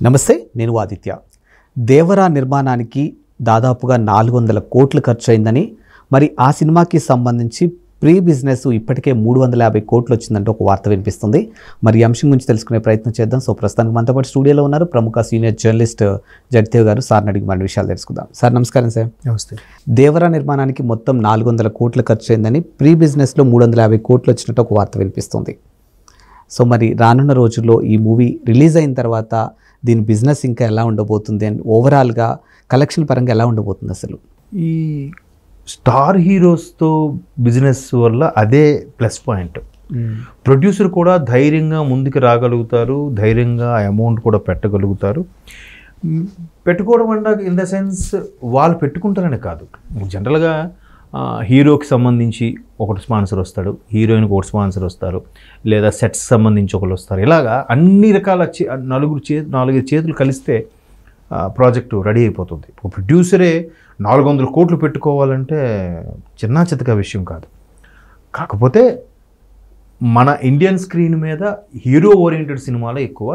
నమస్తే, నేను ఆదిత్య. దేవరా నిర్మాణానికి దాదాపుగా 400 కోట్లు ఖర్చు అయిందని, మరి ఆ సినిమాకి సంబంధించి ప్రీ బిజినెస్ ఇప్పటికే 350 కోట్లు వచ్చిందంటే ఒక వార్త వినిపిస్తుంది. మరి ఈ అంశం గురించి తెలుసుకునే ప్రయత్నం చేద్దాం. సో ప్రస్తుతానికి మనతో పాటు స్టూడియోలో ఉన్నారు ప్రముఖ సీనియర్ జర్నలిస్ట్ జగదేవ్ గారు. సార్ని అడిగి మన విషయాలు తెలుసుకుందాం. సార్ నమస్కారం. సార్ నమస్తే. దేవరా నిర్మాణానికి మొత్తం 400 కోట్లు ఖర్చు అయిందని, ప్రీ బిజినెస్లో 350 కోట్లు వచ్చినట్టు ఒక వార్త వినిపిస్తుంది. సో మరి రానున్న రోజుల్లో ఈ మూవీ రిలీజ్ అయిన తర్వాత దీని బిజినెస్ ఇంకా ఎలా ఉండబోతుంది అండ్ ఓవరాల్గా కలెక్షన్ పరంగా ఎలా ఉండబోతుంది? అసలు ఈ స్టార్ హీరోస్తో బిజినెస్ వల్ల అదే ప్లస్ పాయింట్. ప్రొడ్యూసర్ కూడా ధైర్యంగా ముందుకు రాగలుగుతారు, ధైర్యంగా అమౌంట్ కూడా పెట్టగలుగుతారు. పెట్టుకోవడం అంటే ఇన్ ద సెన్స్ వాళ్ళు పెట్టుకుంటారనే కాదు, జనరల్గా హీరోకి సంబంధించి ఒకటి స్పాన్సర్ వస్తాడు, హీరోయిన్కి ఒకటి స్పాన్సర్ వస్తారు, లేదా సెట్స్ సంబంధించి ఒకరు వస్తారు. ఇలాగా అన్ని రకాల నాలుగైదు చేతులు కలిస్తే ప్రాజెక్టు రెడీ అయిపోతుంది. ఒక ప్రొడ్యూసరే 400 కోట్లు పెట్టుకోవాలంటే చిన్న చితక విషయం కాదు. కాకపోతే మన ఇండియన్ స్క్రీన్ మీద హీరో ఓరియంటెడ్ సినిమాలో ఎక్కువ,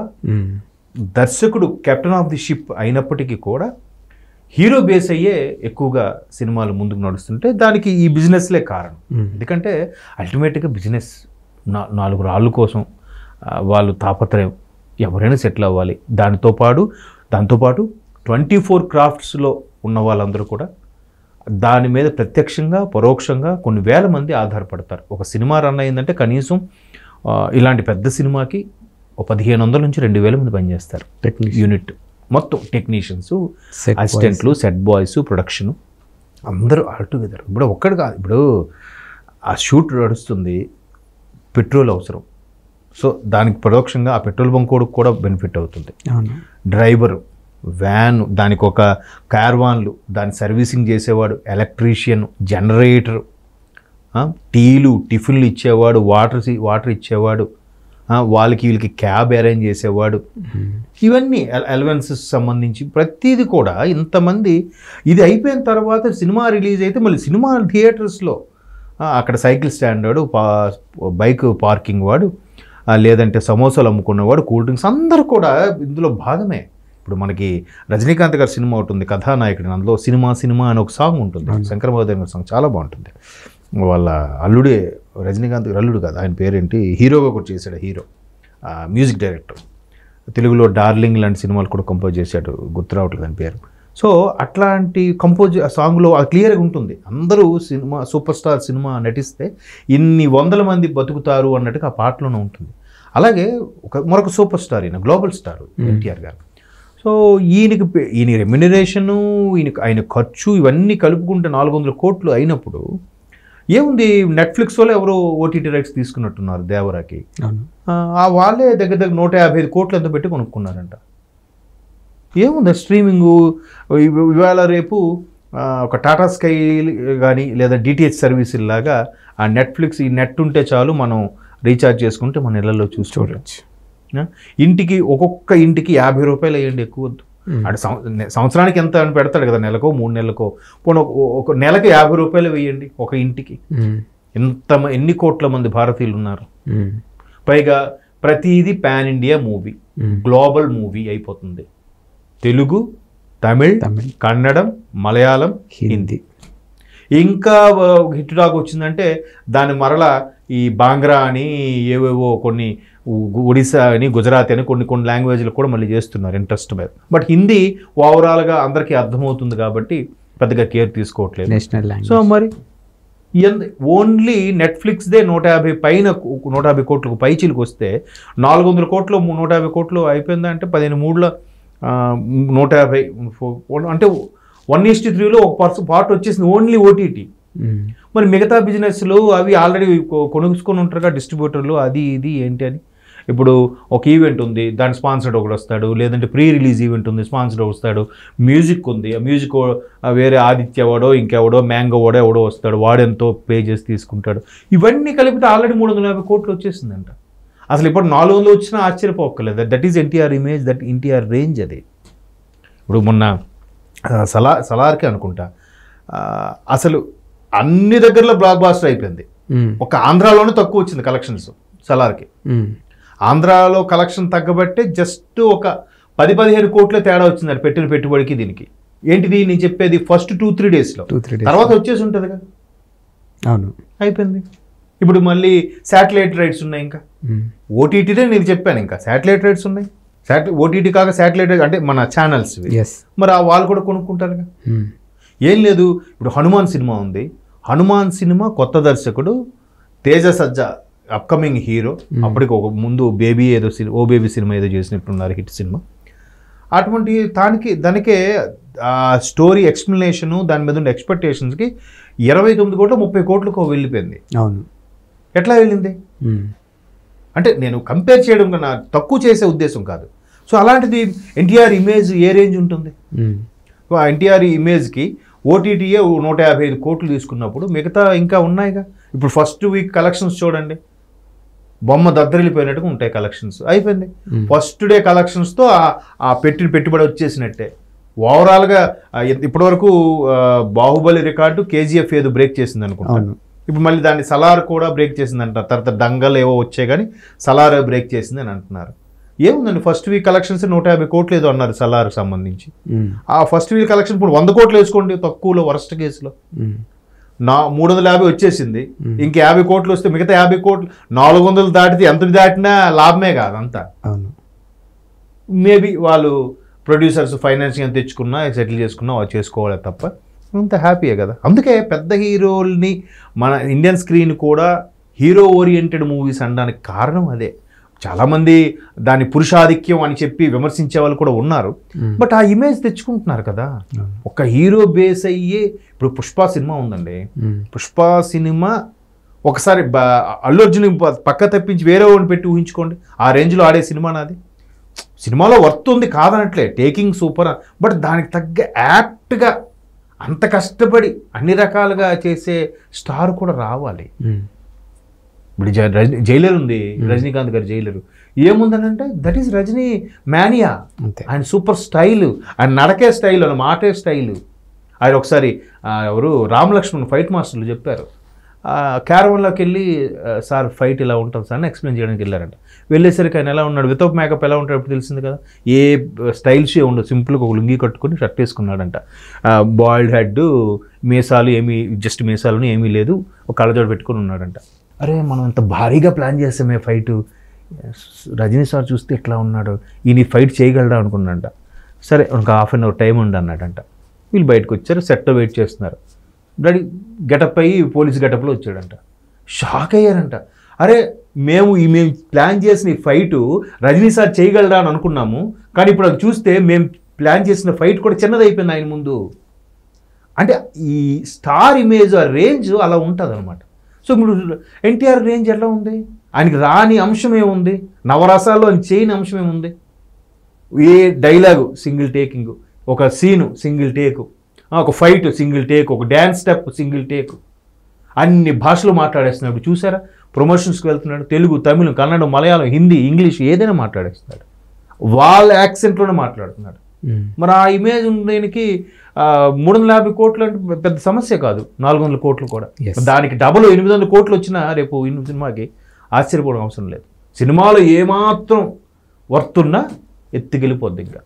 దర్శకుడు కెప్టెన్ ఆఫ్ ది షిప్ అయినప్పటికీ కూడా హీరో బేస్ అయ్యే ఎక్కువగా సినిమాలు ముందుకు నడుస్తుంటే దానికి ఈ బిజినెస్లే కారణం. ఎందుకంటే అల్టిమేట్గా బిజినెస్ 4 రాళ్ళ కోసం వాళ్ళు తాపత్రయం, ఎవరైనా సెటిల్ అవ్వాలి. దాంతోపాటు 24 క్రాఫ్ట్స్లో ఉన్న వాళ్ళందరూ కూడా దాని మీద ప్రత్యక్షంగా పరోక్షంగా కొన్ని వేల మంది ఆధారపడతారు. ఒక సినిమా రన్ అయిందంటే కనీసం ఇలాంటి పెద్ద సినిమాకి 1500 నుంచి 2000 మంది పనిచేస్తారు. యూనిట్ మొత్తం టెక్నీషియన్స్, అసిస్టెంట్లు, సెట్ బాయ్స్, ప్రొడక్షన్ అందరూ ఆల్ టుగెదర్. ఇప్పుడు ఒక్కడు కాదు, ఇప్పుడు ఆ షూట్ నడుస్తుంది, పెట్రోల్ అవసరం. సో దానికి పరోక్షంగా ఆ పెట్రోల్ బంక్ కూడా బెనిఫిట్ అవుతుంది. డ్రైవరు, వ్యాన్, దానికి ఒక కార్వాన్లు, దాని సర్వీసింగ్ చేసేవాడు, ఎలక్ట్రీషియన్, జనరేటర్, టీలు టిఫిన్లు ఇచ్చేవాడు, వాటర్ ఇచ్చేవాడు, వీళ్ళకి క్యాబ్ అరేంజ్ చేసేవాడు, ఇవన్నీ అలవెన్సెస్ సంబంధించి ప్రతిదీ కూడా ఇంతమంది. ఇది అయిపోయిన తర్వాత సినిమా రిలీజ్ అయితే మళ్ళీ సినిమా థియేటర్స్లో అక్కడ సైకిల్ స్టాండ్ వాడు, బైక్ పార్కింగ్ వాడు, లేదంటే సమోసాలు అమ్ముకున్నవాడు, కూల్ డ్రింక్స్, అందరూ కూడా ఇందులో భాగమే. ఇప్పుడు మనకి రజనీకాంత్ గారి సినిమా ఉంటుంది కథానాయకుడు, అందులో సినిమా అని ఒక సాంగ్ ఉంటుంది, శంకర్ మహాదేవ్ సాంగ్ చాలా బాగుంటుంది. వాళ్ళ అల్లుడే, రజనీకాంత్ గారు అల్లుడు కాదు, ఆయన పేరేంటి, హీరోగా కూడా చేశాడు, హీరో మ్యూజిక్ డైరెక్టర్. తెలుగులో డార్లింగ్ లాంటి సినిమాలు కూడా కంపోజ్ చేశాడు, గుర్తు రావట్లేదు అని పేరు. సో అట్లాంటి ఆ సాంగ్లో అది క్లియర్గా ఉంటుంది. అందరూ సూపర్ స్టార్ సినిమా నటిస్తే ఇన్ని 100 మంది బతుకుతారు అన్నట్టుగా ఆ పాటలోనే ఉంటుంది. అలాగే మరొక సూపర్ స్టార్, ఈయన గ్లోబల్ స్టార్ ఎన్టీఆర్ గారు. సో ఈయన రెమ్యునరేషను, ఆయన ఖర్చు ఇవన్నీ కలుపుకుంటే 400 కోట్లు అయినప్పుడు ఏముంది, నెట్ఫ్లిక్స్ వాళ్ళు ఎవరో ఓటీటీ రైట్స్ తీసుకున్నట్టున్నారు దేవరాకి. వాళ్ళే దగ్గర 155 కోట్లు ఎంత పెట్టి కొనుక్కున్నారంట. ఏముంది స్ట్రీమింగు, ఇవాళ రేపు ఒక టాటా స్కై కానీ లేదా డిటిహెచ్ సర్వీసులాగా ఆ నెట్ఫ్లిక్స్, ఈ నెట్ ఉంటే చాలు, మనం రీఛార్జ్ చేసుకుంటే మన ఇళ్లలో చూసుకోవచ్చు. ఇంటికి ఒక్కొక్క ఇంటికి 50 రూపాయలు వేయండి, ఎక్కువ వద్దు. అంటే సంవత్సరానికి ఎంత అని పెడతాడు కదా, నెలకో 3 నెలలకో, ఒక నెలకి 50 రూపాయలు వేయండి ఒక ఇంటికి. ఎన్ని కోట్ల మంది భారతీయులు ఉన్నారు. పైగా ప్రతిదీ pan India movie, global movie అయిపోతుంది. తెలుగు, తమిళ్, కన్నడం, మలయాళం, హిందీ. ఇంకా హిట్ టాక్ వచ్చిందంటే దాని మరలా ఈ బాంగ్రా అని, ఏవేవో కొన్ని ఒడిశా అని, గుజరాతీ అని కొన్ని లాంగ్వేజ్లు కూడా మళ్ళీ చేస్తున్నారు ఇంట్రెస్ట్ మీద. బట్ హిందీ ఓవరాల్గా అందరికీ అర్థమవుతుంది కాబట్టి పెద్దగా కేర్ తీసుకోవట్లేదు. సో మరి ఓన్లీ నెట్ఫ్లిక్స్దే 150 కోట్లకు పైచీలకు వస్తే 400 కోట్లు 150 కోట్లు అయిపోయిందంటే 15 150 అంటే 1:3లో ఒక పార్ట్ వచ్చేసింది ఓన్లీ ఓటీటీ. మరి మిగతా బిజినెస్లు అవి ఆల్రెడీ కొనుక్కొని ఉంటారుగా డిస్ట్రిబ్యూటర్లు, అది ఇది ఏంటి అని. ఇప్పుడు ఒక ఈవెంట్ ఉంది, దాని స్పాన్సర్డ్ ఒకటి వస్తాడు, లేదంటే ప్రీ రిలీజ్ ఈవెంట్ ఉంది, స్పాన్సర్డ్ వస్తాడు. మ్యూజిక్ ఉంది, ఆ మ్యూజిక్ వేరే ఆదిత్య వాడో ఇంకెవడో మ్యాంగో వాడో ఎవడో వస్తాడు, వాడెంతో పే చేసి తీసుకుంటాడు. ఇవన్నీ కలిపితే ఆల్రెడీ 350 కోట్లు వచ్చేసిందంట. అసలు ఇప్పుడు 400 వచ్చినా ఆశ్చర్యపోక్కర్లేదు. That is NTR image, that NTR range అది. ఇప్పుడు మొన్న సలార్కి అనుకుంటా అసలు అన్ని దగ్గరలో బ్లాక్ బాస్టర్ అయిపోయింది. ఒక ఆంధ్రాలోనే తక్కువ వచ్చింది కలెక్షన్స్ సలార్కి. ఆంధ్రాలో కలెక్షన్ తగ్గబట్టే జస్ట్ ఒక 10-15 కోట్ల తేడా వచ్చింది పెట్టిన పెట్టుబడికి దీనికి. ఏంటిది నేను చెప్పేది ఫస్ట్ 2-3 డేస్లో, తర్వాత వచ్చేసి ఉంటుంది కదా. అవును, అయిపోయింది. ఇప్పుడు మళ్ళీ శాటిలైట్ రైట్స్ ఉన్నాయి, ఇంకా ఓటీటీనే నేను చెప్పాను, ఇంకా శాటిలైట్ రైట్స్ ఉన్నాయి. ఓటీటీ కాక శాటిలైట్ అంటే మన ఛానల్స్, మరి ఆ వాళ్ళు కూడా కొనుక్కుంటారుగా. ఏం లేదు, ఇప్పుడు హనుమాన్ సినిమా ఉంది. హనుమాన్ సినిమా కొత్త దర్శకుడు తేజ సజ్జా అప్కమింగ్ హీరో. అప్పటికి ఒక ముందు బేబీ ఏదో ఓ బేబీ సినిమా ఏదో చేసినట్టున్నారు, హిట్ సినిమా. అటువంటి దానికే స్టోరీ ఎక్స్ప్లెనేషను, దాని మీద ఉండే ఎక్స్పెక్టేషన్స్కి 29 కోట్లు 30 కోట్లకు వెళ్ళిపోయింది. అవును, ఎట్లా వెళ్ళింది అంటే నేను కంపేర్ చేయడం కన్నా తక్కువ చేసే ఉద్దేశం కాదు. సో అలాంటిది ఎన్టీఆర్ ఇమేజ్ ఏ రేంజ్ ఉంటుంది? ఎన్టీఆర్ ఇమేజ్కి ఓటీటీఏ 155 కోట్లు తీసుకున్నప్పుడు మిగతా ఇంకా ఉన్నాయిగా. ఇప్పుడు ఫస్ట్ వీక్ కలెక్షన్స్ చూడండి, బొమ్మ దద్దరిల్లిపోయినట్టుగా ఉంటాయి కలెక్షన్స్. అయిపోయింది. ఫస్ట్ డే కలెక్షన్స్తో ఆ పెట్టుబడి వచ్చేసినట్టే. ఓవరాల్గా ఇప్పటివరకు బాహుబలి రికార్డు కేజీఎఫ్ ఏదో బ్రేక్ చేసింది అనుకుంటాను. ఇప్పుడు మళ్ళీ దాన్ని సలార్ కూడా బ్రేక్ చేసింది తర్వాత దంగల్ ఏవో వచ్చాయి కానీ సలార్ బ్రేక్ చేసింది అని అంటున్నారు. ఏముందండి, ఫస్ట్ వీక్ కలెక్షన్స్ 150 కోట్లు ఏదో అన్నారు సలార్కి సంబంధించి. ఆ ఫస్ట్ వీక్ కలెక్షన్ ఇప్పుడు 100 కోట్లు వేసుకోండి తక్కువలో, వరస్ట్ కేసులో 350 వచ్చేసింది. ఇంక 50 కోట్లు వస్తే మిగతా 50 కోట్లు 400 దాటితే ఎంత దాటినా లాభమే కాదు అంతా. మేబీ వాళ్ళు ప్రొడ్యూసర్స్ ఫైనాన్సింగ్ తెచ్చుకున్నా సెటిల్ చేసుకున్నా వాళ్ళు చేసుకోవాలి తప్ప అంత హ్యాపీయే కదా. అందుకే పెద్ద హీరోల్ని మన ఇండియన్ స్క్రీన్ కూడా హీరో ఓరియంటెడ్ మూవీస్ అనడానికి కారణం అదే. చాలామంది దాని పురుషాధిక్యం అని చెప్పి విమర్శించే వాళ్ళు కూడా ఉన్నారు, బట్ ఆ ఇమేజ్ తెచ్చుకుంటున్నారు కదా. ఒక హీరో బేస్ అయ్యే ఇప్పుడు పుష్ప సినిమా ఉందండి. పుష్ప సినిమా ఒకసారి అల్లు అర్జున్ పక్క తప్పించి వేరే వాడిని పెట్టి ఊహించుకోండి, ఆ రేంజ్లో ఆడే సినిమా నాది. సినిమాలో వర్త్ ఉంది కాదనట్లే, టేకింగ్ సూపర్, బట్ దానికి తగ్గ యాప్ట్గా అంత కష్టపడి అన్ని రకాలుగా చేసే స్టార్ కూడా రావాలి. ఇప్పుడు జైలర్ ఉంది, రజనీకాంత్ గారి జైలరు. ఏముందనంటే దట్ ఈస్ రజనీ మ్యానియా. ఆయన సూపర్ స్టైల్, ఆయన నడకే స్టైల్, ఆయన మాటే స్టైలు. ఆయన ఒకసారి ఎవరు రామ్ లక్ష్మణ్ ఫైట్ మాస్టర్లు చెప్పారు, క్యారవన్లోకి వెళ్ళి సార్ ఫైట్ ఇలా ఉంటుంది సార్ అని ఎక్స్ప్లెయిన్ చేయడానికి వెళ్ళారంట. వెళ్ళేసరికి ఆయన ఎలా ఉన్నాడు, వితౌట్ మేకప్ ఎలా ఉంటాడు ఇప్పుడు తెలిసింది కదా. ఏ స్టైల్స్ ఉండదు, సింపుల్గా ఒక లుంగి కట్టుకుని షర్ట్ వేసుకున్నాడంట. బాయిల్డ్ హెడ్, మీసాలు ఏమీ, జస్ట్ మీసాలు ఏమీ లేదు, ఒక కళ్ళజోడు పెట్టుకుని ఉన్నాడంట. అరే మనం ఇంత భారీగా ప్లాన్ చేస్తామే ఫైటు, రజనీ సార్ చూస్తే ఎట్లా ఉన్నాడు, ఈయన ఫైట్ చేయగలడా అనుకున్నాడంట. సరే ఒక హాఫ్ అన్ అవర్ టైం ఉంది అన్నాడంట. వీళ్ళు బయటకు వచ్చారు, సెట్లో వెయిట్ చేస్తున్నారు. రెడీ గెటప్ అయ్యి పోలీస్ గెటప్లో వచ్చాడంట. షాక్ అయ్యారంట. అరే మేము ప్లాన్ చేసిన ఈ ఫైటు రజనీ సార్ చేయగలరా అని అనుకున్నాము, కానీ ఇప్పుడు అది చూస్తే మేము ప్లాన్ చేసిన ఫైట్ కూడా చిన్నది అయిపోయింది ఆయన ముందు. అంటే ఈ స్టార్ ఇమేజ్ ఆ రేంజ్ అలా ఉంటుంది అనమాట. సో ఇప్పుడు ఎన్టీఆర్ రేంజ్ ఎలా ఉంది, ఆయనకి రాని అంశం ఏముంది, నవరసాల్లో ఆయన చేయని అంశం ఏముంది. ఏ డైలాగు సింగిల్ టేకింగ్, ఒక సీను సింగిల్ టేకు, ఒక ఫైట్ సింగిల్ టేక్, ఒక డ్యాన్స్ స్టెప్ సింగిల్ టేక్, అన్ని భాషలు మాట్లాడేస్తున్నాడు. చూసారా, ప్రమోషన్స్కి వెళ్తున్నాడు, తెలుగు, తమిళం, కన్నడం, మలయాళం, హిందీ, ఇంగ్లీష్ ఏదైనా మాట్లాడేస్తున్నాడు, వాళ్ళ యాక్సెంట్లోనే మాట్లాడుతున్నాడు. మరి ఆ ఇమేజ్ దీనికి 350 కోట్లు అంటే పెద్ద సమస్య కాదు, 400 కోట్లు కూడా. దానికి డబుల్ 800 కోట్లు వచ్చినా రేపు సినిమాకి ఆశ్చర్యపోవడం అవసరం లేదు. సినిమాలో ఏమాత్రం వర్త్ ఉన్నా ఎత్తుకెళ్ళిపోద్ది ఇంకా.